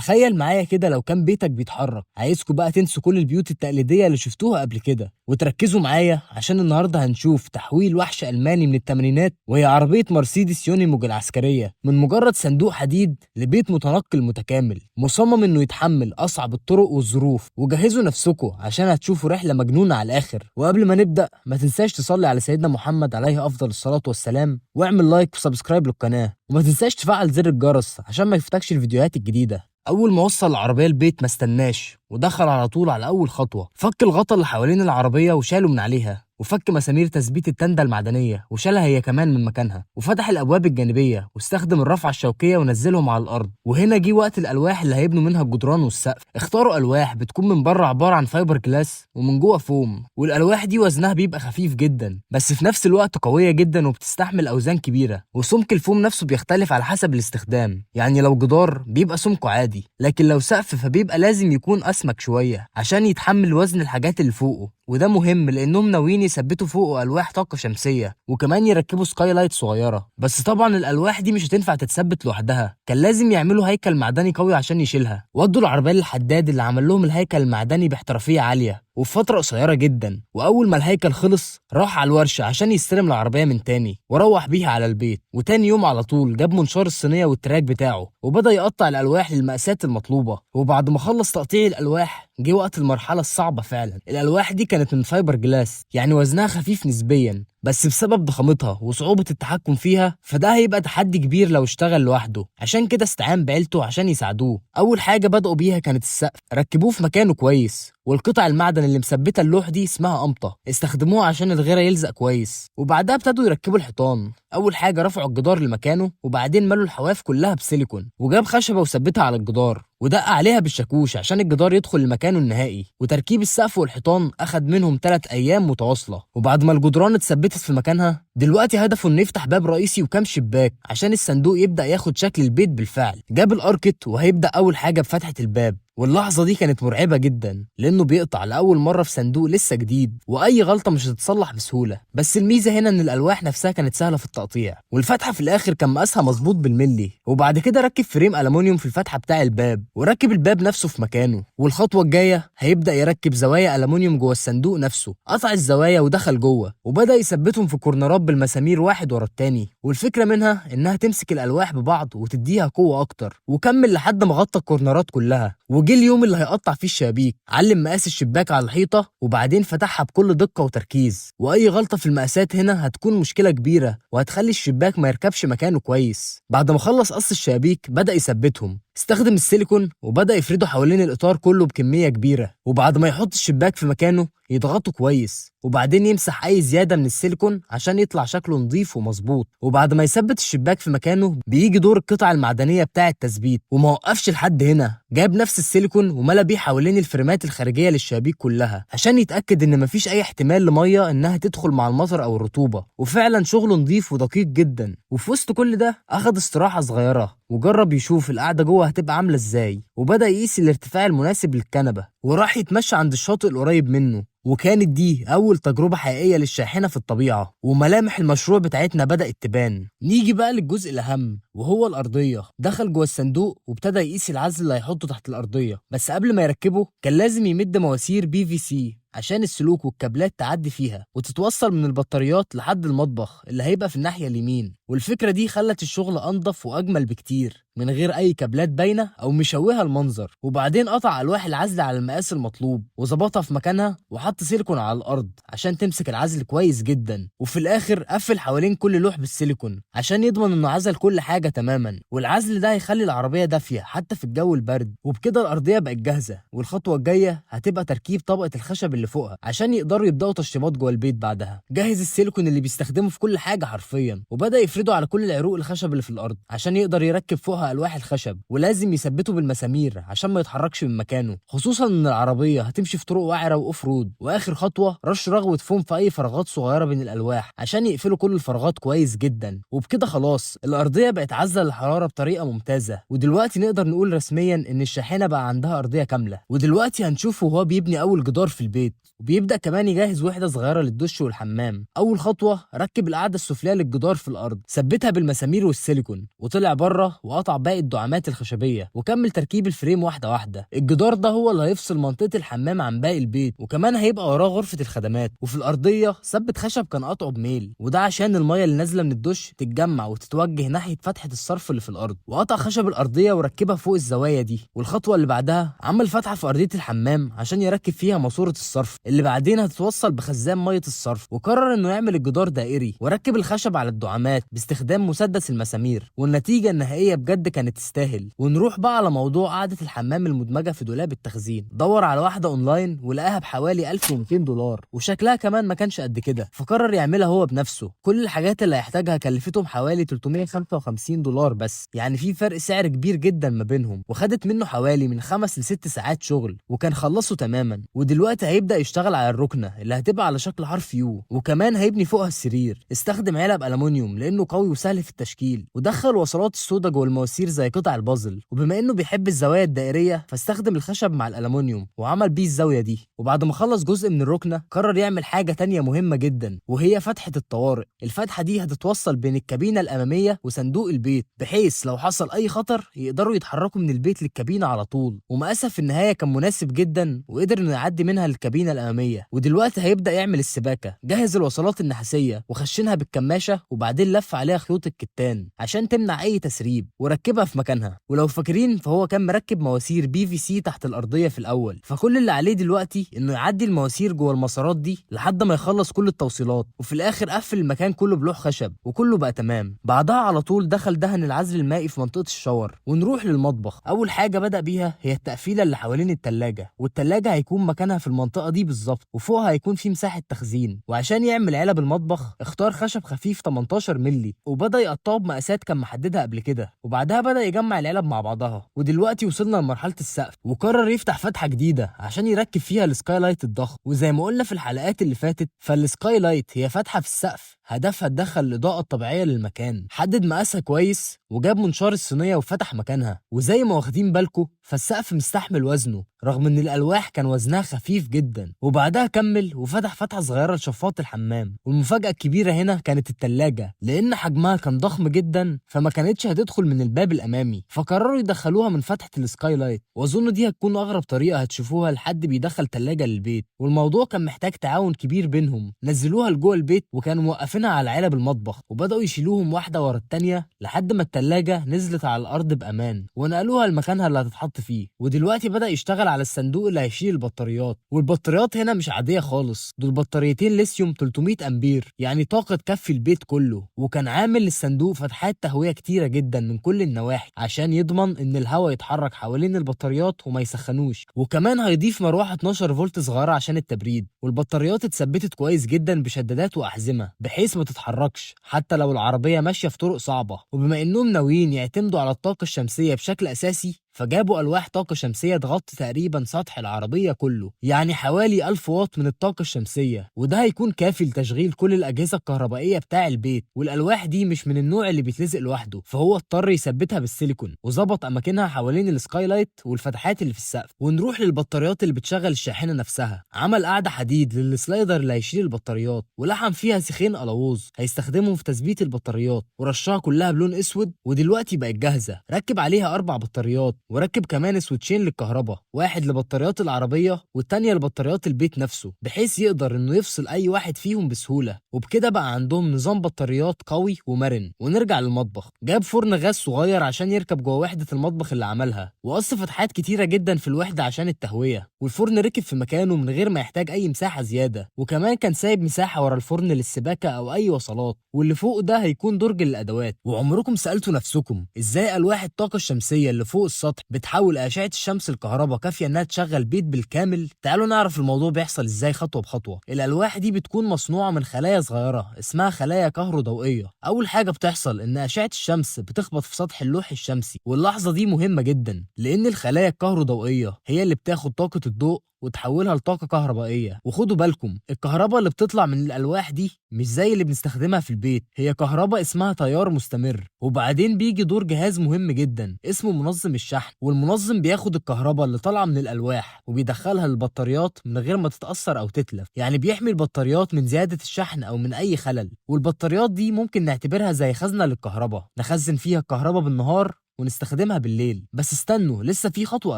تخيل معايا كده لو كان بيتك بيتحرك. عايزكوا بقى تنسوا كل البيوت التقليدية اللي شفتوها قبل كده وتركزوا معايا عشان النهارده هنشوف تحويل وحش ألماني من الثمانينات، وهي عربية مرسيدس يونيموج العسكرية، من مجرد صندوق حديد لبيت متنقل متكامل مصمم انه يتحمل اصعب الطرق والظروف. وجهزوا نفسكوا عشان هتشوفوا رحلة مجنونة على الاخر. وقبل ما نبدأ ما تنساش تصلي على سيدنا محمد عليه افضل الصلاة والسلام، واعمل لايك وسبسكرايب للقناة، وما تنساش تفعل زر الجرس عشان ما يفوتكش الفيديوهات الجديدة. اول ما وصل العربيه البيت ما استناش ودخل على طول على اول خطوه. فك الغطا اللي حوالين العربيه وشاله من عليها، وفك مسامير تثبيت التندة المعدنيه وشالها هي كمان من مكانها، وفتح الابواب الجانبيه واستخدم الرفعه الشوكيه ونزلهم على الارض. وهنا جه وقت الالواح اللي هيبنوا منها الجدران والسقف. اختاروا الواح بتكون من بره عباره عن فايبر جلاس ومن جوه فوم، والالواح دي وزنها بيبقى خفيف جدا بس في نفس الوقت قويه جدا وبتستحمل اوزان كبيره. وسمك الفوم نفسه بيختلف على حسب الاستخدام، يعني لو جدار بيبقى سمكه عادي، لكن لو سقف فبيبقى لازم يكون اسمك شويه عشان يتحمل وزن الحاجات اللي فوقه. وده مهم لانهم ناويين يثبتوا فوقه الواح طاقه شمسيه، وكمان يركبوا سكاي لايت صغيره. بس طبعا الالواح دي مش هتنفع تتثبت لوحدها، كان لازم يعملوا هيكل معدني قوي عشان يشيلها. ودوا العربيه للحداد اللي عمل لهم الهيكل المعدني باحترافيه عاليه وفي فتره قصيره جدا. واول ما الهيكل خلص راح على الورشه عشان يستلم العربيه من تاني وروح بيها على البيت. وتاني يوم على طول جاب منشار الصينيه والتراك بتاعه وبدا يقطع الالواح للمقاسات المطلوبه. وبعد ما خلص تقطيع الالواح جه وقت المرحله الصعبه فعلا. الالواح دي كانت من فايبر جلاس، يعني وزنها خفيف نسبيا، بس بسبب ضخامتها وصعوبة التحكم فيها فده هيبقى تحدي كبير لو اشتغل لوحده. عشان كده استعان بعيلته عشان يساعدوه. أول حاجة بدأوا بيها كانت السقف، ركبوه في مكانه كويس، والقطع المعدن اللي مثبتة اللوح دي اسمها قمطة، استخدموها عشان الغيرة يلزق كويس. وبعدها ابتدوا يركبوا الحيطان. أول حاجة رفعوا الجدار لمكانه، وبعدين ملوا الحواف كلها بسيليكون، وجاب خشبة وثبتها على الجدار ودق عليها بالشاكوش عشان الجدار يدخل لمكانه النهائي. وتركيب السقف والحيطان أخد منهم 3 أيام متواصلة. وبعد ما الجدران اتثبتت في مكانها دلوقتي هدفه انه يفتح باب رئيسي وكام شباك عشان الصندوق يبدأ ياخد شكل البيت بالفعل. جاب الاركت وهيبدأ أول حاجة بفتحة الباب، واللحظة دي كانت مرعبة جدا لأنه بيقطع لأول مرة في صندوق لسه جديد، وأي غلطة مش هتتصلح بسهولة. بس الميزة هنا إن الألواح نفسها كانت سهلة في التقطيع، والفتحة في الآخر كان مقاسها مظبوط بالملي. وبعد كده ركب فريم ألمونيوم في الفتحة بتاع الباب وركب الباب نفسه في مكانه. والخطوة الجاية هيبدأ يركب زوايا ألمونيوم جوه الصندوق نفسه. قطع الزوايا ودخل جوه وبدأ يثبتهم في كورنرات بالمسامير واحد ورا التاني. والفكرة منها إنها تمسك الألواح ببعض وتديها قوة أكتر. وكمل لحد ما غطى الكورنرات كلها. وجه اليوم اللي هيقطع فيه الشبابيك. علم مقاس الشباك على الحيطة وبعدين فتحها بكل دقة وتركيز، وأي غلطة في المقاسات هنا هتكون مشكلة كبيرة وهتخلي الشباك ما يركبش مكانه كويس. بعد ما خلص قص الشبابيك بدأ يثبتهم. استخدم السيليكون وبدأ يفرده حوالين الإطار كله بكمية كبيرة، وبعد ما يحط الشباك في مكانه يضغطه كويس، وبعدين يمسح أي زيادة من السيليكون عشان يطلع شكله نظيف ومظبوط. وبعد ما يثبت الشباك في مكانه بيجي دور القطع المعدنية بتاع التثبيت. وما وقفش لحد هنا، جاب نفس السيليكون وملى بيه حوالين الفريمات الخارجية للشبابيك كلها عشان يتأكد إن مفيش أي احتمال لمية إنها تدخل مع المطر أو الرطوبة. وفعلا شغله نظيف ودقيق جدا. وفي وسط كل ده أخد استراحة صغيرة وجرب يشوف القعدة جوه هتبقى عاملة ازاي، وبدأ يقيس الارتفاع المناسب للكنبة وراح يتمشى عند الشاطئ القريب منه. وكانت دي أول تجربة حقيقية للشاحنة في الطبيعة، وملامح المشروع بتاعتنا بدأت تبان. نيجي بقى للجزء الأهم وهو الأرضية. دخل جوه الصندوق وابتدى يقيس العزل اللي هيحطه تحت الأرضية، بس قبل ما يركبه كان لازم يمد مواسير PVC عشان السلوك والكابلات تعدي فيها وتتوصل من البطاريات لحد المطبخ اللي هيبقى في الناحية اليمين. والفكرة دي خلت الشغل أنظف وأجمل بكتير من غير أي كابلات باينة أو مشوهة المنظر. وبعدين قطع ألواح العزل على المقاس المطلوب وظبطها في مكانها وحط سيليكون على الأرض عشان تمسك العزل كويس جدا. وفي الآخر قفل حوالين كل لوح بالسيليكون عشان يضمن إنه عزل كل حاجة تماما. والعزل ده هيخلي العربية دافية حتى في الجو البرد. وبكده الأرضية بقت جاهزة، والخطوة الجاية هتبقى تركيب طبقة الخشب اللي فوقها عشان يقدروا يبدأوا تشطيبات جوه البيت. بعدها جهز السيليكون اللي بيستخدمه في كل حاجة حرفيا وبدأ يفرده على كل العروق الخشب اللي في الأرض عشان يقدر يركب فوقها ألواح الخشب. ولازم يثبته بالمسامير عشان ما يتحركش من مكانه، خصوصا إن العربية هتمشي في طرق وعرة وأوف رود. وآخر خطوة رش رغوة فوم في أي فراغات صغيرة بين الألواح عشان يقفلوا كل الفراغات كويس جدا. وبكده خلاص الأرضية بقت عازلة للحرارة بطريقة ممتازة. ودلوقتي نقدر نقول رسميا إن الشاحنة بقى عندها أرضية كاملة. ودلوقتي هنشوفه وهو بيبني أول جدار في البيت، وبيبدأ كمان يجهز وحدة صغيرة للدش والحمام. أول خطوة ركب القاعدة السفلية للجدار في الأرض، ثبتها بالمسامير والسيليكون، وطلع بره وقطع وقطع باقي الدعامات الخشبيه وكمل تركيب الفريم واحده واحده. الجدار ده هو اللي هيفصل منطقه الحمام عن باقي البيت، وكمان هيبقى وراه غرفه الخدمات. وفي الارضيه ثبت خشب كان قطعه بميل، وده عشان الميه اللي نازله من الدش تتجمع وتتوجه ناحيه فتحه الصرف اللي في الارض. وقطع خشب الارضيه وركبها فوق الزوايا دي. والخطوه اللي بعدها عمل فتحه في ارضيه الحمام عشان يركب فيها ماسوره الصرف اللي بعدين هتتوصل بخزان ميه الصرف. وقرر انه يعمل الجدار دائري وركب الخشب على الدعامات باستخدام مسدس المسامير، والنتيجه النهائيه بجد كانت تستاهل. ونروح بقى على موضوع قعده الحمام المدمجه في دولاب التخزين. دور على واحده اونلاين ولقاها بحوالي 1200 دولار، وشكلها كمان ما كانش قد كده، فقرر يعملها هو بنفسه. كل الحاجات اللي هيحتاجها كلفتهم حوالي 355 دولار بس، يعني في فرق سعر كبير جدا ما بينهم، وخدت منه حوالي من 5 ل6 ساعات شغل، وكان خلصه تماما. ودلوقتي هيبدأ يشتغل على الركنة اللي هتبقى على شكل حرف يو، وكمان هيبني فوقها السرير. استخدم علب ألمونيوم لأنه قوي وسهل في التشكيل، ودخل وصلات السودا جوه المواسير زي قطع البازل. وبما إنه بيحب الزوايا الدائرية فاستخدم الخشب مع الألمونيوم وعمل بيه الزاوية دي. وبعد ما خلص جزء من الركنة قرر يعمل حاجة تانية مهمة جدا، وهي فتحة الطوارئ. الفتحة دي هتتوصل بين الكابينة الأمامية وصندوق البيت، بحيث لو حصل أي خطر يقدروا يتحركوا من البيت للكابينة على طول. ومقاسها في النهاية كان مناسب جدا، وقدر إنه يعدي منها للكابينة الأمامية. ودلوقتي هيبدأ يعمل السباكة. جهز الوصلات النحاسية وخشنها بالكماشة، وبعدين لف عليها خيوط الكتان عشان تمنع أي تسريب، وركبها في مكانها. ولو فاكرين فهو كان مركب مواسير PVC تحت الأرضية في الأول، فكل اللي عليه دلوقتي إنه يعدي المواسير جوه المسارات دي لحد ما يخلص كل التوصيلات. وفي الآخر قفل المكان كله بلوح خشب، وكله بقى تمام. بعدها على طول دخل دهن العزل المائي في منطقة الشاور. ونروح للمطبخ. أول حاجة بدأ بيها هي التقفيلة اللي حوالين التلاجة، والتلاجة هيكون مكانها في المنطقة دي بالظبط، وفوقها هيكون في مساحة تخزين. وعشان يعمل علب المطبخ اختار خشب خفيف 18 مللي، وبدأ يقطعه بمقاسات كان محددها قبل كده. وبعدها بدأ يجمع العلب مع بعضها. ودلوقتي وصلنا لمرحلة السقف، وقرر يفتح فتحة جديدة عشان يركب فيها السكاي لايت الضخم. وزي ما قلنا في الحلقات اللي فاتت فالسكاي لايت هي فتحة في السقف هدفها تدخل الإضاءة الطبيعية للمكان. حدد مقاسها كويس وجاب منشار الصينية وفتح مكانها. وزي ما واخدين بالكم فالسقف مستحمل وزنه رغم ان الألواح كان وزنها خفيف جدا. وبعدها كمل وفتح فتحة صغيرة لشفاط الحمام. والمفاجأة الكبيرة هنا كانت التلاجة، لأن حجمها كان ضخم جدا فما كانتش هتدخل من الباب الأمامي، فقرروا يدخلوها من فتحة السكاي لايت. وأظن دي هتكون أغرب طريقة هتشوفوها لحد بيدخل تلاجة للبيت، والموضوع كان محتاج تعاون كبير بينهم. نزلوها لجوه البيت وكانوا موقفينها على علب المطبخ، وبدأوا يشيلوهم واحدة ورا التانية لحد ما التلاجة نزلت على الأرض بأمان، ونقلوها لمكانها اللي هتتحط فيه. ودلوقتي بدأ يشتغل على الصندوق اللي هيشيل البطاريات. والبطاريات هنا مش عادية خالص، دول بطاريتين ليثيوم 300 أمبير، يعني طاقة تكفي البيت كله. وكان عامل للصندوق فتحات تهوية كتيرة جدا من كل النواحي عشان يضمن إن الهواء يتحرك حوالين البطاريات وما يسخنوش. وكمان هيضيف مروحة 12 فولت صغيرة عشان التبريد. والبطاريات اتثبتت كويس جدا بشدادات وأحزمة بحيث ما تتحركش حتى لو العربية ماشية في طرق صعبة. وبما إنهم ناويين يعتمدوا على الطاقة الشمسية بشكل أساسي فجابوا ألواح طاقة شمسية تغطي تقريبا سطح العربية كله، يعني حوالي 1000 واط من الطاقة الشمسية. وده هيكون كافي لتشغيل كل الأجهزة الكهربائية بتاع البيت. والألواح دي مش من النوع اللي بيتلزق لوحده، فهو اضطر يثبتها بالسيليكون وظبط أماكنها حوالين السكاي لايت والفتحات اللي في السقف. ونروح للبطاريات اللي بتشغل الشاحنة نفسها. عمل قاعدة حديد للسلايدر اللي هيشيل البطاريات، ولحم فيها سيخين ألووز هيستخدمهم في تثبيت البطاريات، ورشها كلها بلون أسود. ودلوقتي بقت جاهزة. ركب عليها 4 بطاريات، وركب كمان سويتشين للكهرباء، واحد لبطاريات العربية والتانية لبطاريات البيت نفسه، بحيث يقدر انه يفصل اي واحد فيهم بسهولة. وبكده بقى عندهم نظام بطاريات قوي ومرن. ونرجع للمطبخ. جاب فرن غاز صغير عشان يركب جوه وحدة المطبخ اللي عملها، وقص فتحات كتيرة جدا في الوحدة عشان التهوية. والفرن ركب في مكانه من غير ما يحتاج اي مساحة زيادة. وكمان كان سايب مساحة ورا الفرن للسباكة او اي وصلات. واللي فوق ده هيكون درج للادوات. وعمركم سألتوا نفسكم ازاي الواح الطاقة الشمسية اللي فوق السطح بتحول أشعة الشمس الكهرباء كافية إنها تشغل بيت بالكامل؟ تعالوا نعرف الموضوع بيحصل إزاي خطوة بخطوة. الألواح دي بتكون مصنوعة من خلايا صغيرة اسمها خلايا كهروضوئية. أول حاجة بتحصل إن أشعة الشمس بتخبط في سطح اللوح الشمسي، واللحظة دي مهمة جدا لأن الخلايا الكهروضوئية هي اللي بتاخد طاقة الضوء وتحولها لطاقة كهربائية. وخدوا بالكم الكهرباء اللي بتطلع من الألواح دي مش زي اللي بنستخدمها في البيت، هي كهرباء اسمها تيار مستمر. وبعدين بيجي دور جهاز مهم جدا اسمه منظم الشحن، والمنظم بياخد الكهرباء اللي طالعة من الألواح وبيدخلها للبطاريات من غير ما تتأثر أو تتلف، يعني بيحمي البطاريات من زيادة الشحن أو من أي خلل. والبطاريات دي ممكن نعتبرها زي خزنة للكهرباء، نخزن فيها الكهرباء بالنهار ونستخدمها بالليل. بس استنوا، لسه في خطوة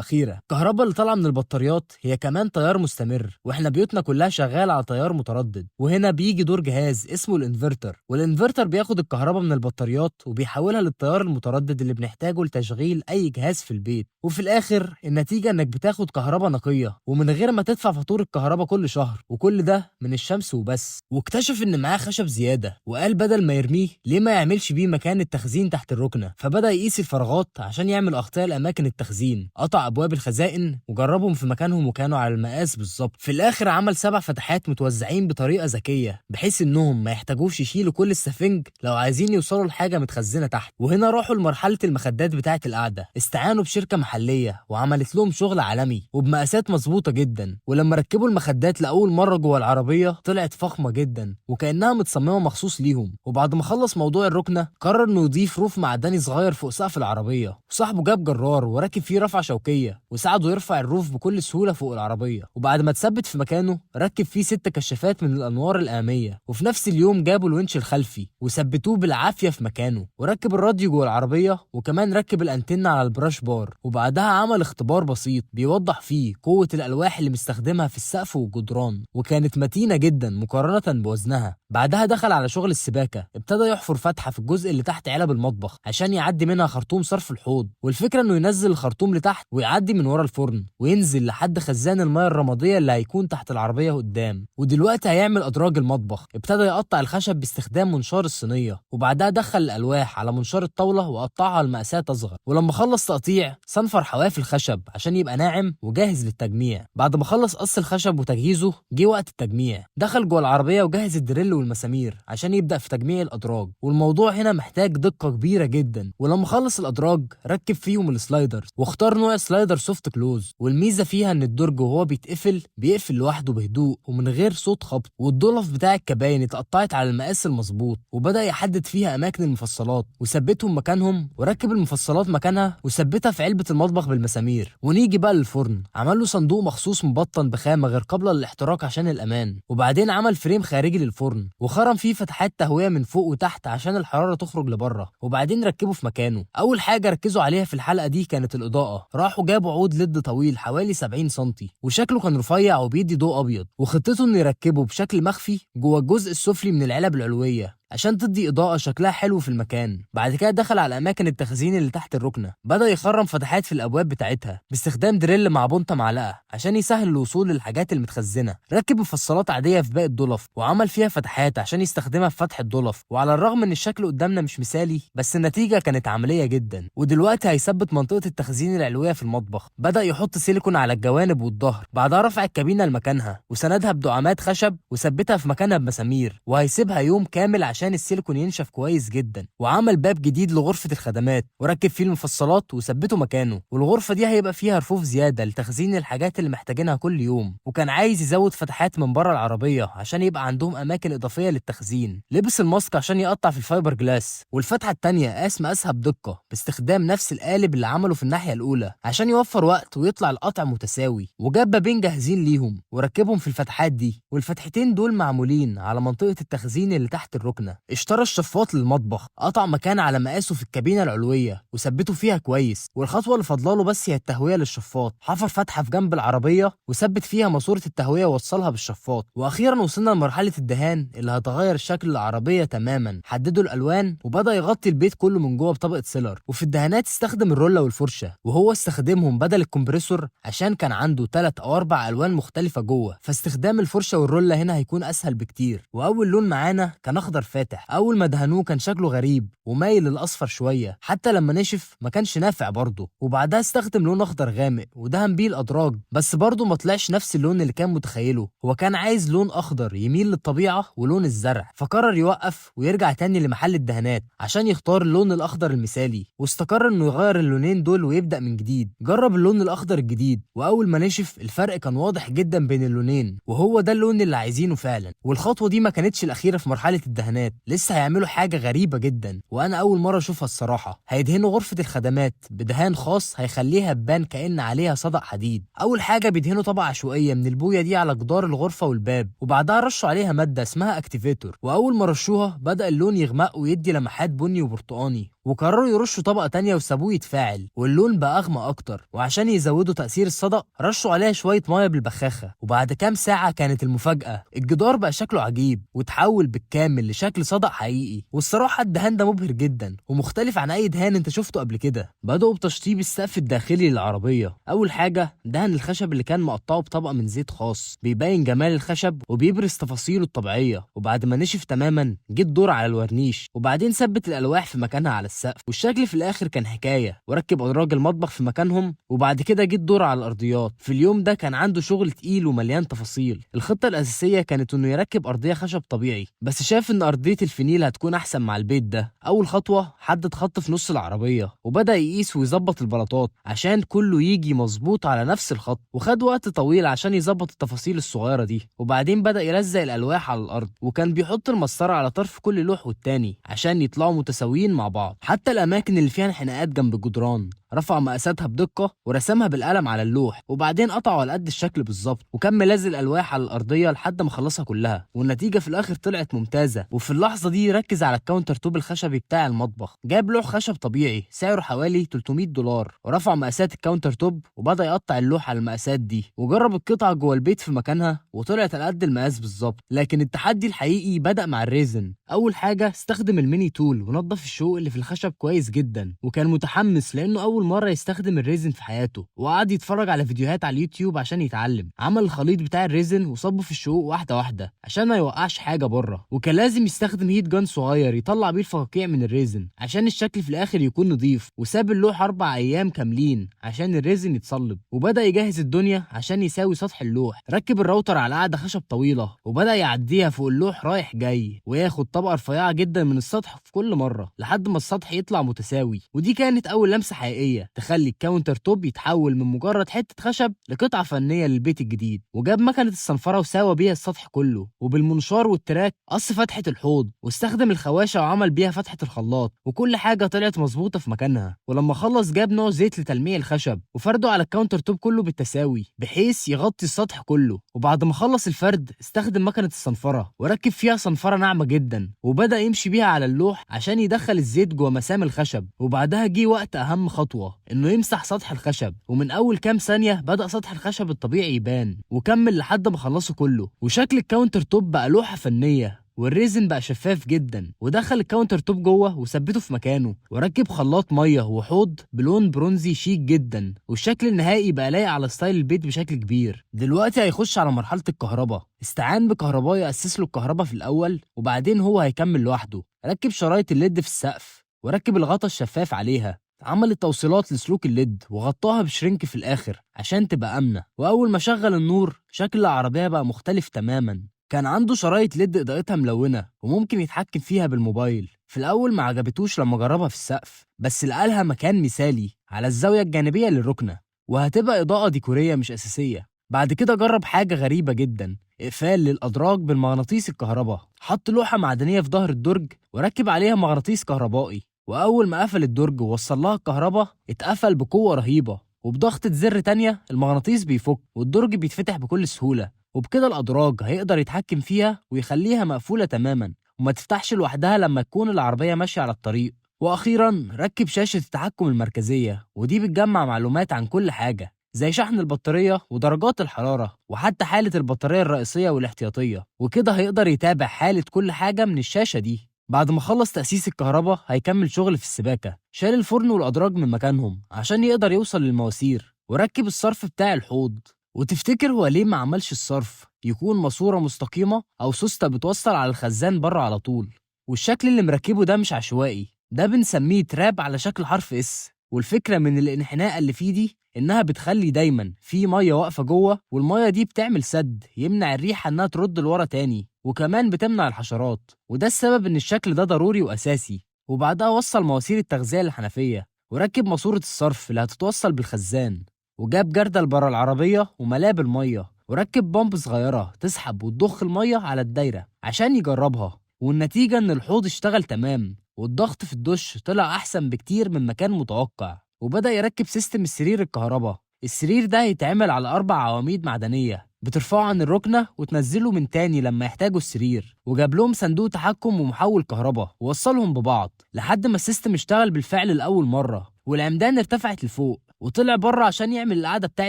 أخيرة. الكهرباء اللي طالعة من البطاريات هي كمان تيار مستمر، واحنا بيوتنا كلها شغالة على تيار متردد. وهنا بيجي دور جهاز اسمه الانفرتر، والانفرتر بياخد الكهرباء من البطاريات وبيحولها للتيار المتردد اللي بنحتاجه لتشغيل أي جهاز في البيت. وفي الآخر النتيجة إنك بتاخد كهرباء نقية ومن غير ما تدفع فاتورة الكهرباء كل شهر، وكل ده من الشمس وبس. واكتشف إن معاه خشب زيادة، وقال بدل ما يرميه ليه ما يعملش بيه مكان التخزين تحت الركنة. فبدأ يقيس الفراغات عشان يعمل أغطية لأماكن التخزين، قطع أبواب الخزائن وجربهم في مكانهم وكانوا على المقاس بالظبط. في الآخر عمل 7 فتحات متوزعين بطريقة ذكية بحيث إنهم ما يحتاجوش يشيلوا كل السفنج لو عايزين يوصلوا لحاجة متخزنة تحت. وهنا راحوا لمرحلة المخدات بتاعة القعدة، استعانوا بشركة محلية وعملت لهم شغل عالمي وبمقاسات مظبوطة جدا. ولما ركبوا المخدات لأول مرة جوه العربية طلعت فخمة جدا وكأنها متصممة مخصوص ليهم. وبعد ما خلص موضوع الركنة قرر إنه يضيف روف معدني صغير فوق سقف العربية، وصاحبه جاب جرار وركب فيه رفعة شوكية وساعده يرفع الروف بكل سهولة فوق العربية. وبعد ما اتثبت في مكانه ركب فيه 6 كشافات من الأنوار الأمامية. وفي نفس اليوم جابوا الونش الخلفي وثبتوه بالعافية في مكانه، وركب الراديو جوه العربية وكمان ركب الأنتنة على البراش بار. وبعدها عمل اختبار بسيط بيوضح فيه قوة الألواح اللي مستخدمها في السقف والجدران، وكانت متينة جدا مقارنة بوزنها. بعدها دخل على شغل السباكة، ابتدى يحفر فتحة في الجزء اللي تحت علب المطبخ عشان يعدي منها خرطوم صرف الحوض. والفكرة انه ينزل الخرطوم لتحت ويعدي من ورا الفرن وينزل لحد خزان المياه الرمادية اللي هيكون تحت العربية قدام. ودلوقتي هيعمل أدراج المطبخ. ابتدى يقطع الخشب باستخدام منشار الصينية، وبعدها دخل الألواح على منشار الطاولة وقطعها لمقاسات أصغر. ولما خلص تقطيع صنفر حواف الخشب عشان يبقى ناعم وجاهز للتجميع. بعد ما خلص قص الخشب وتجهيزه جه وقت التجميع. دخل جوه العربية وجهز الدريل والمسامير عشان يبدأ في تجميع الأدراج، والموضوع هنا محتاج دقة كبيرة جدا. ولما خلص الأدراج ركب فيهم السلايدرز، واختار نوع سلايدر سوفت كلوز. والميزة فيها إن الدرج وهو بيقفل لوحده بهدوء ومن غير صوت خبط. والضلف بتاع الكباين اتقطعت على المقاس المظبوط، وبدأ يحدد فيها أماكن المفصلات وثبتهم مكانهم، وركب المفصلات مكانها وثبتها في علبة المطبخ بالمسامير. ونيجي بقى للفرن، عمل له صندوق مخصوص مبطن بخامة غير قابلة للاحتراق عشان الأمان. وبعدين عمل فريم خارجي للفرن وخرم فيه فتحات تهوية من فوق وتحت عشان الحرارة تخرج لبره. وبعدين ركبه في مكانه. أول حاجة ركزوا عليها في الحلقة دي كانت الإضاءة. راحوا جابوا عود ليد طويل حوالي 70 سنتي وشكله كان رفيع وبيدي ضوء أبيض، وخطته إنه يركبه بشكل مخفي جوه الجزء السفلي من العلب العلوية عشان تدي إضاءة شكلها حلو في المكان. بعد كده دخل على أماكن التخزين اللي تحت الركنة، بدأ يخرم فتحات في الأبواب بتاعتها باستخدام دريل مع بنطة معلقة عشان يسهل الوصول للحاجات المتخزنة. ركب مفصلات عادية في باقي الضلف وعمل فيها فتحات عشان يستخدمها في فتح الضلف. وعلى الرغم إن الشكل قدامنا مش مثالي بس النتيجة كانت عملية جدا. ودلوقتي هيثبت منطقة التخزين العلوية في المطبخ. بدأ يحط سيليكون على الجوانب والظهر، بعدها رفع الكابينة لمكانها وسندها بدعامات خشب وثبتها في مكانها بمسامير، وهيسيبها يوم كامل عشان السيليكون ينشف كويس جدا. وعمل باب جديد لغرفة الخدمات وركب فيه المفصلات وثبته مكانه. والغرفة دي هيبقى فيها رفوف زيادة لتخزين الحاجات اللي محتاجينها كل يوم. وكان عايز يزود فتحات من بره العربية عشان يبقى عندهم أماكن إضافية للتخزين. لبس الماسك عشان يقطع في الفايبر جلاس، والفتحة التانية قاس مقاسها بدقة باستخدام نفس القالب اللي عمله في الناحية الأولى عشان يوفر وقت ويطلع القطع متساوي. وجاب بابين جاهزين ليهم وركبهم في الفتحات دي، والفتحتين دول معمولين على منطقة التخزين اللي تحت الركنة. اشترى الشفاط للمطبخ، قطع مكان على مقاسه في الكابينة العلوية وثبته فيها كويس. والخطوة اللي فاضلاله بس هي التهوية للشفاط. حفر فتحة في جنب العربية وثبت فيها ماسورة التهوية ووصلها بالشفاط. واخيرا وصلنا لمرحلة الدهان اللي هتغير شكل العربية تماما. حددوا الالوان وبدأ يغطي البيت كله من جوه بطبقة سيلر. وفي الدهانات استخدم الرولة والفرشة، وهو استخدمهم بدل الكمبريسور عشان كان عنده 3 أو 4 الوان مختلفة جوه، فاستخدام الفرشة والرولة هنا هيكون اسهل بكتير. واول لون معانا كان اخضر فاتح. اول ما دهنوه كان شكله غريب ومايل للاصفر شويه، حتى لما نشف ما كانش نافع برضه. وبعدها استخدم لون اخضر غامق ودهن بيه الادراج، بس برضه ما طلعش نفس اللون اللي كان متخيله. هو كان عايز لون اخضر يميل للطبيعه ولون الزرع، فقرر يوقف ويرجع تاني لمحل الدهانات عشان يختار اللون الاخضر المثالي. واستقر انه يغير اللونين دول ويبدا من جديد. جرب اللون الاخضر الجديد، واول ما نشف الفرق كان واضح جدا بين اللونين، وهو ده اللون اللي عايزينه فعلا. والخطوه دي ما كانتش الاخيره في مرحله الدهانات، لسه هيعملوا حاجه غريبه جدا وانا اول مره اشوفها الصراحه. هيدهنوا غرفه الخدمات بدهان خاص هيخليها تبان كأن عليها صدأ حديد. اول حاجه بيدهنوا طبقه عشوائيه من البويه دي على جدار الغرفه والباب، وبعدها رشوا عليها ماده اسمها اكتيفيتور. واول ما رشوها بدأ اللون يغمق ويدي لمحات بني وبرتقاني. وقرروا يرشوا طبقة تانية وسابوه يتفاعل واللون بقى أغمق أكتر، وعشان يزودوا تأثير الصدأ رشوا عليها شوية مية بالبخاخة. وبعد كام ساعة كانت المفاجأة، الجدار بقى شكله عجيب وتحول بالكامل لشكل صدأ حقيقي. والصراحة الدهان ده مبهر جدا ومختلف عن أي دهان أنت شفته قبل كده. بدأوا بتشطيب السقف الداخلي للعربية. أول حاجة دهن الخشب اللي كان مقطعه بطبقة من زيت خاص بيبين جمال الخشب وبيبرز تفاصيله الطبيعية. وبعد ما نشف تماما جه الدور على الورنيش، وبعدين ثبت الألواح في مكانها على السقف. والشكل في الآخر كان حكاية، وركب أدراج المطبخ في مكانهم. وبعد كده جه الدور على الأرضيات. في اليوم ده كان عنده شغل تقيل ومليان تفاصيل. الخطة الأساسية كانت إنه يركب أرضية خشب طبيعي، بس شاف إن أرضية الفينيل هتكون أحسن مع البيت ده. أول خطوة حدد خط في نص العربية وبدأ يقيس ويظبط البلاطات عشان كله يجي مظبوط على نفس الخط، وخد وقت طويل عشان يظبط التفاصيل الصغيرة دي. وبعدين بدأ يلزق الألواح على الأرض، وكان بيحط المسطرة على طرف كل لوح والتاني عشان يطلعوا متساويين مع بعض. حتى الأماكن اللي فيها انحناءات جنب الجدران رفع مقاساتها بدقة ورسمها بالقلم على اللوح، وبعدين قطعه على قد الشكل بالظبط، وكمل لازق الألواح على الأرضية لحد ما خلصها كلها. والنتيجة في الآخر طلعت ممتازة. وفي اللحظة دي ركز على الكاونتر توب الخشبي بتاع المطبخ. جاب لوح خشب طبيعي سعره حوالي $300 ورفع مقاسات الكاونتر توب وبدأ يقطع اللوح على المقاسات دي، وجرب القطعة جوه البيت في مكانها وطلعت على قد المقاس بالظبط. لكن التحدي الحقيقي بدأ مع الريزن. أول حاجة استخدم الميني تول ونظف الشقوق اللي في الخشب كويس جدا، وكان متحمس لأنه أول مرة يستخدم الريزن في حياته، وقعد يتفرج على فيديوهات على اليوتيوب عشان يتعلم. عمل الخليط بتاع الريزن وصبه في الشقوق واحدة واحدة عشان ما يوقعش حاجة بره، وكان لازم يستخدم هيت جان صغير يطلع بيه الفقاقيع من الريزن عشان الشكل في الآخر يكون نظيف. وساب اللوح 4 أيام كاملين عشان الريزن يتصلب، وبدأ يجهز الدنيا عشان يساوي سطح اللوح. ركب الراوتر على قاعدة خشب طويلة وبدأ يعديها فوق اللوح رايح جاي، وياخد طبقة رفيعة جدا من السطح في كل مرة لحد ما السطح يطلع متساوي. ودي كانت أول لمسة حقيقية تخلي الكاونتر توب يتحول من مجرد حتة خشب لقطعة فنية للبيت الجديد. وجاب مكنة الصنفرة وساوى بيها السطح كله، وبالمنشار والتراك قص فتحة الحوض واستخدم الخواشة وعمل بيها فتحة الخلاط، وكل حاجة طلعت مظبوطة في مكانها. ولما خلص جاب نوع زيت لتلميع الخشب وفرده على الكاونتر توب كله بالتساوي بحيث يغطي السطح كله. وبعد ما خلص الفرد استخدم مكنة الصنفرة وركب فيها صنفرة ناعمة جدا وبدأ يمشي بيها على اللوح عشان يدخل الزيت جوه مسام الخشب. وبعدها جه وقت أهم خطوة، إنه يمسح سطح الخشب. ومن أول كام ثانية بدأ سطح الخشب الطبيعي يبان، وكمل لحد ما خلصه كله. وشكل الكاونتر توب بقى لوحة فنية، والريزن بقى شفاف جدا. ودخل الكاونتر توب جوه وثبته في مكانه، وركب خلاط ميه وحوض بلون برونزي شيك جدا. والشكل النهائي بقى لايق على ستايل البيت بشكل كبير. دلوقتي هيخش على مرحلة الكهرباء. استعان بكهربائي يأسس له الكهرباء في الأول، وبعدين هو هيكمل لوحده. ركب شرايط الليد في السقف وركب الغطا الشفاف عليها. عمل التوصيلات لسلوك الليد وغطاها بشرينك في الآخر عشان تبقى آمنة. وأول ما شغل النور شكل العربية بقى مختلف تماما. كان عنده شرايط ليد إضاءتها ملونة وممكن يتحكم فيها بالموبايل. في الأول ما عجبتوش لما جربها في السقف، بس لقالها مكان مثالي على الزاوية الجانبية للركنة، وهتبقى إضاءة ديكورية مش أساسية. بعد كده جرب حاجة غريبة جدا، إقفال للأدراج بالمغناطيس الكهرباء. حط لوحة معدنية في ظهر الدرج وركب عليها مغناطيس كهربائي، وأول ما قفل الدرج ووصل لها الكهرباء اتقفل بقوة رهيبة، وبضغطة زر تانية المغناطيس بيفك والدرج بيتفتح بكل سهولة. وبكده الأدراج هيقدر يتحكم فيها ويخليها مقفولة تماما وما تفتحش لوحدها لما تكون العربية ماشية على الطريق. وأخيرا ركب شاشة التحكم المركزية، ودي بتجمع معلومات عن كل حاجة زي شحن البطارية ودرجات الحرارة وحتى حالة البطارية الرئيسية والاحتياطية، وكده هيقدر يتابع حالة كل حاجة من الشاشة دي. بعد ما خلص تأسيس الكهرباء هيكمل شغل في السباكة. شال الفرن والأدراج من مكانهم عشان يقدر يوصل للمواسير، وركب الصرف بتاع الحوض. وتفتكر هو ليه ما عملش الصرف يكون ماسورة مستقيمة أو سوستة بتوصل على الخزان بره على طول؟ والشكل اللي مركبه ده مش عشوائي، ده بنسميه تراب على شكل حرف اس. والفكرة من الانحناء اللي فيه دي إنها بتخلي دايما في مية واقفة جوه، والمية دي بتعمل سد يمنع الريحة إنها ترد لورا تاني، وكمان بتمنع الحشرات. وده السبب إن الشكل ده ضروري وأساسي. وبعدها وصل مواسير التغذية للحنفية وركب ماسورة الصرف اللي هتتوصل بالخزان، وجاب جردل برا العربية وملاه بالمية، وركب بامب صغيرة تسحب وتضخ المية على الدايرة عشان يجربها. والنتيجة إن الحوض اشتغل تمام، والضغط في الدش طلع أحسن بكتير من مكان متوقع. وبدأ يركب سيستم السرير الكهرباء. السرير ده هيتعمل على 4 عواميد معدنية بترفعه عن الركنة وتنزله من تاني لما يحتاجوا السرير، وجاب لهم صندوق تحكم ومحول كهرباء ووصلهم ببعض لحد ما السيستم اشتغل بالفعل لأول مرة، والعمدان ارتفعت لفوق. وطلع بره عشان يعمل القعدة بتاع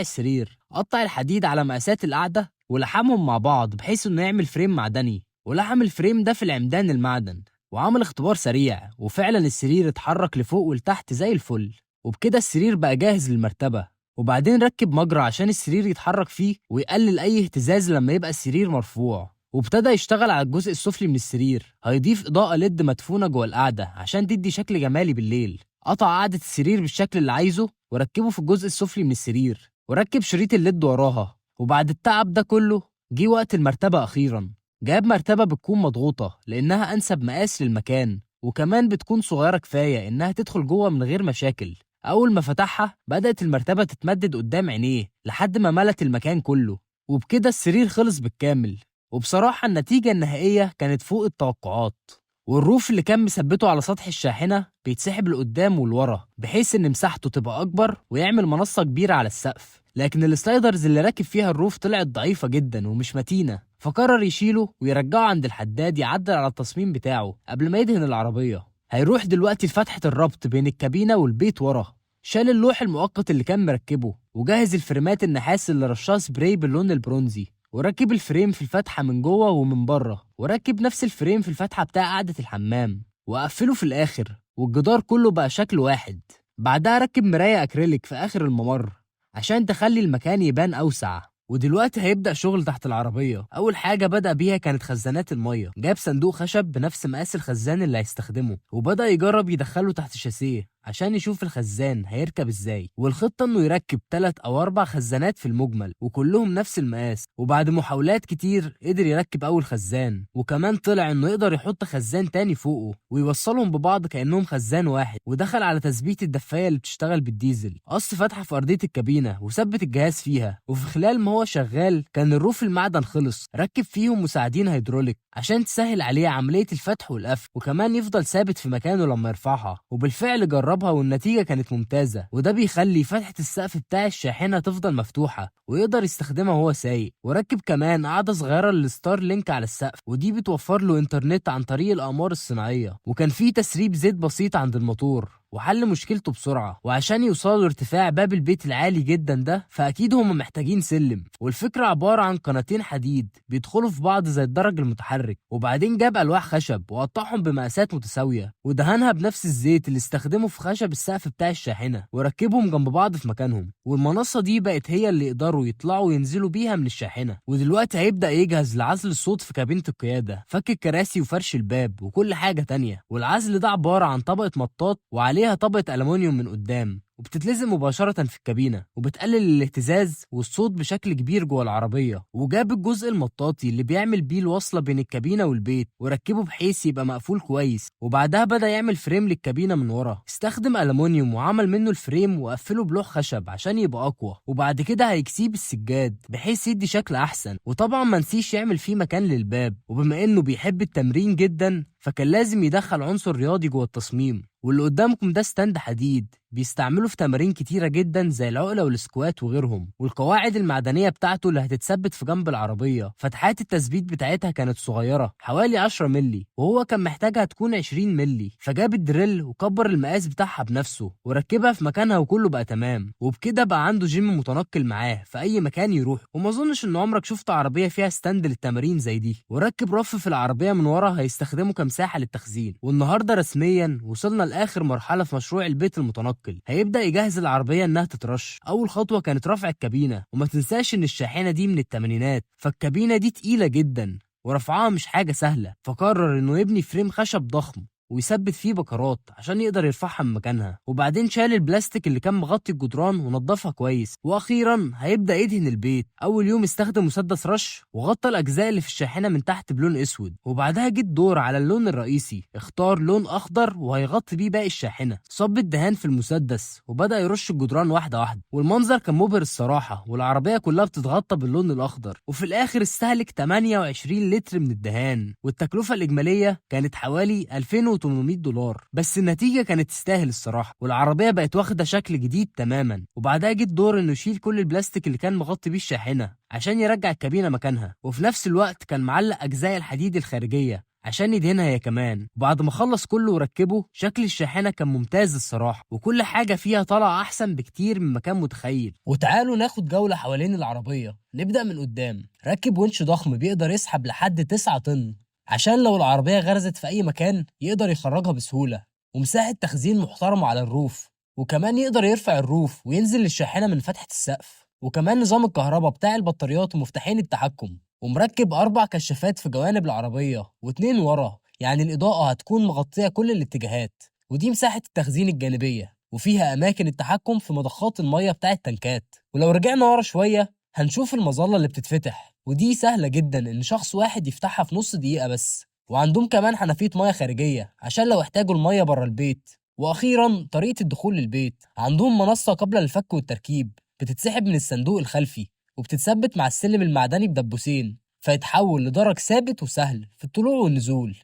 السرير، قطع الحديد على مقاسات القعدة ولحمهم مع بعض بحيث انه يعمل فريم معدني، ولحم الفريم ده في العمدان المعدن، وعمل اختبار سريع وفعلا السرير اتحرك لفوق ولتحت زي الفل. وبكده السرير بقى جاهز للمرتبة. وبعدين ركب مجرى عشان السرير يتحرك فيه ويقلل أي اهتزاز لما يبقى السرير مرفوع. وابتدى يشتغل على الجزء السفلي من السرير، هيضيف إضاءة ليد مدفونة جوه القعدة عشان تدي شكل جمالي بالليل. قطع قعدة السرير بالشكل اللي عايزه وركبه في الجزء السفلي من السرير، وركب شريط الليد وراها. وبعد التعب ده كله جه وقت المرتبة أخيرا. جاب مرتبة بتكون مضغوطة لأنها أنسب مقاس للمكان، وكمان بتكون صغيرة كفاية إنها تدخل جوه من غير مشاكل. أول ما فتحها بدأت المرتبة تتمدد قدام عينيه لحد ما ملت المكان كله، وبكده السرير خلص بالكامل. وبصراحة النتيجة النهائية كانت فوق التوقعات. والروف اللي كان مثبته على سطح الشاحنة بيتسحب لقدام ولورا بحيث إن مساحته تبقى أكبر ويعمل منصة كبيرة على السقف. لكن السلايدرز اللي راكب فيها الروف طلعت ضعيفة جدا ومش متينة، فقرر يشيله ويرجعه عند الحداد يعدل على التصميم بتاعه قبل ما يدهن العربية. هيروح دلوقتي لفتحة الربط بين الكابينة والبيت ورا. شال اللوح المؤقت اللي كان مركبه وجهز الفريمات النحاس اللي رشها سبراي باللون البرونزي، وركب الفريم في الفتحة من جوه ومن بره، وركب نفس الفريم في الفتحة بتاع قعدة الحمام وقفله في الآخر، والجدار كله بقى شكل واحد. بعدها ركب مراية أكريليك في آخر الممر عشان تخلي المكان يبان أوسع. ودلوقتي هيبدأ شغل تحت العربية. أول حاجة بدأ بيها كانت خزانات المية. جاب صندوق خشب بنفس مقاس الخزان اللي هيستخدمه، وبدأ يجرب يدخله تحت الشاسيه عشان يشوف الخزان هيركب ازاي. والخطة انه يركب 3 أو 4 خزانات في المجمل وكلهم نفس المقاس. وبعد محاولات كتير قدر يركب أول خزان، وكمان طلع انه يقدر يحط خزان تاني فوقه ويوصلهم ببعض كأنهم خزان واحد. ودخل على تثبيت الدفاية اللي بتشتغل بالديزل، قص فتحة في أرضية الكابينة وثبت الجهاز فيها. وفي خلال ما هو شغال كان الروف المعدن خلص. ركب فيهم مساعدين هيدروليك عشان تسهل عليه عملية الفتح والقفل، وكمان يفضل ثابت في مكانه لما يرفعها. وبالفعل جربها والنتيجة كانت ممتازة، وده بيخلي فتحة السقف بتاع الشاحنة تفضل مفتوحة ويقدر يستخدمها وهو سايق. وركب كمان قاعدة صغيرة للستار لينك على السقف، ودي بتوفر له انترنت عن طريق الأقمار الصناعية. وكان فيه تسريب زيت بسيط عند الموتور وحل مشكلته بسرعة. وعشان يوصلوا لارتفاع باب البيت العالي جدا ده فأكيد هم محتاجين سلم، والفكرة عبارة عن قناتين حديد بيدخلوا في بعض زي الدرج المتحرك. وبعدين جاب ألواح خشب وقطعهم بمقاسات متساوية ودهنها بنفس الزيت اللي استخدمه في خشب السقف بتاع الشاحنة، وركبهم جنب بعض في مكانهم. والمنصة دي بقت هي اللي يقدروا يطلعوا وينزلوا بيها من الشاحنة. ودلوقتي هيبدأ يجهز لعزل الصوت في كابينة القيادة، فك الكراسي وفرش الباب وكل حاجة تانية. والعزل ده عبارة عن طبقة مطاط وعليها طبقة ألمونيوم من قدام، وبتتلزم مباشرة في الكابينة وبتقلل الاهتزاز والصوت بشكل كبير جوه العربية. وجاب الجزء المطاطي اللي بيعمل بيه الوصلة بين الكابينة والبيت وركبه بحيث يبقى مقفول كويس. وبعدها بدأ يعمل فريم للكابينة من ورا، استخدم ألمونيوم وعمل منه الفريم وقفله بلوح خشب عشان يبقى أقوى. وبعد كده هيكسيه بالسجاد بحيث يدي شكل أحسن. وطبعا منسيش يعمل فيه مكان للباب، وبما إنه بيحب التمرين جدا فكان لازم يدخل عنصر رياضي جوه التصميم. واللي قدامكم ده ستاند حديد بيستعملوا في تمارين كتيرة جدا زي العقلة والسكوات وغيرهم. والقواعد المعدنية بتاعته اللي هتتثبت في جنب العربية فتحات التثبيت بتاعتها كانت صغيرة حوالي 10 ملي، وهو كان محتاجها تكون 20 ملي. فجاب الدريل وكبر المقاس بتاعها بنفسه وركبها في مكانها وكله بقى تمام. وبكده بقى عنده جيم متنقل معاه في أي مكان يروح. وما اظنش ان عمرك شفت عربية فيها ستاند للتمارين زي دي. وركب رف في العربية من ورا هيستخدمه كمساحة للتخزين. والنهاردة رسميا وصلنا لآخر مرحلة في مشروع البيت المتنقل. هيبدأ يجهز العربية انها تترش. اول خطوة كانت رفع الكابينة، وما تنساش ان الشاحنة دي من الثمانينات فالكابينة دي تقيلة جدا ورفعها مش حاجة سهلة. فقرر انه يبني فريم خشب ضخم ويثبت فيه بكرات عشان يقدر يرفعها من مكانها. وبعدين شال البلاستيك اللي كان مغطي الجدران ونضفها كويس. واخيرا هيبدا يدهن البيت. اول يوم استخدم مسدس رش وغطى الاجزاء اللي في الشاحنه من تحت بلون اسود. وبعدها جه الدور على اللون الرئيسي، اختار لون اخضر وهيغطي بيه باقي الشاحنه. صب الدهان في المسدس وبدا يرش الجدران واحده واحده، والمنظر كان مبهر الصراحه. والعربيه كلها بتتغطى باللون الاخضر. وفي الاخر استهلك 28 لتر من الدهان، والتكلفه الاجماليه كانت حوالي 2300 $1800. بس النتيجة كانت تستاهل الصراحة، والعربية بقت واخدة شكل جديد تماما. وبعدها جه الدور انه يشيل كل البلاستيك اللي كان مغطي بيه الشاحنة عشان يرجع الكابينة مكانها، وفي نفس الوقت كان معلق أجزاء الحديد الخارجية عشان يدهنها هي كمان. وبعد ما خلص كله وركبه، شكل الشاحنة كان ممتاز الصراحة، وكل حاجة فيها طالعة أحسن بكتير مما كان متخيل. وتعالوا ناخد جولة حوالين العربية. نبدأ من قدام. ركب ونش ضخم بيقدر يسحب لحد 9 طن عشان لو العربية غرزت في أي مكان يقدر يخرجها بسهولة، ومساحة تخزين محترمة على الروف، وكمان يقدر يرفع الروف وينزل للشاحنة من فتحة السقف. وكمان نظام الكهرباء بتاع البطاريات ومفتاحين التحكم. ومركب 4 كشافات في جوانب العربية و2 ورا، يعني الإضاءة هتكون مغطية كل الاتجاهات. ودي مساحة التخزين الجانبية، وفيها أماكن التحكم في مضخات المية بتاع التنكات. ولو رجعنا ورا شوية هنشوف المظلة اللي بتتفتح، ودي سهلة جدا إن شخص واحد يفتحها في نص دقيقة بس. وعندهم كمان حنفية مية خارجية عشان لو احتاجوا المية برا البيت. وأخيرا طريقة الدخول للبيت. عندهم منصة قبل الفك والتركيب بتتسحب من الصندوق الخلفي، وبتتثبت مع السلم المعدني بدبوسين، فيتحول لدرج ثابت وسهل في الطلوع والنزول.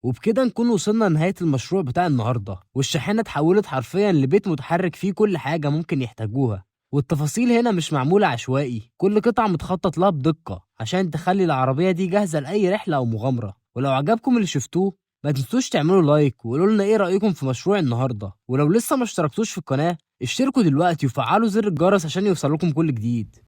وبكده نكون وصلنا لنهاية المشروع بتاع النهاردة، والشاحنة اتحولت حرفيا لبيت متحرك فيه كل حاجة ممكن يحتاجوها. والتفاصيل هنا مش معمولة عشوائي، كل قطعة متخطط لها بدقة عشان تخلي العربية دي جاهزة لأي رحلة أو مغامرة. ولو عجبكم اللي شفتوه ما تنسوش تعملوا لايك وقولوا لنا ايه رأيكم في مشروع النهاردة. ولو لسه ما اشتركتوش في القناة اشتركوا دلوقتي وفعلوا زر الجرس عشان يوصلكم كل جديد.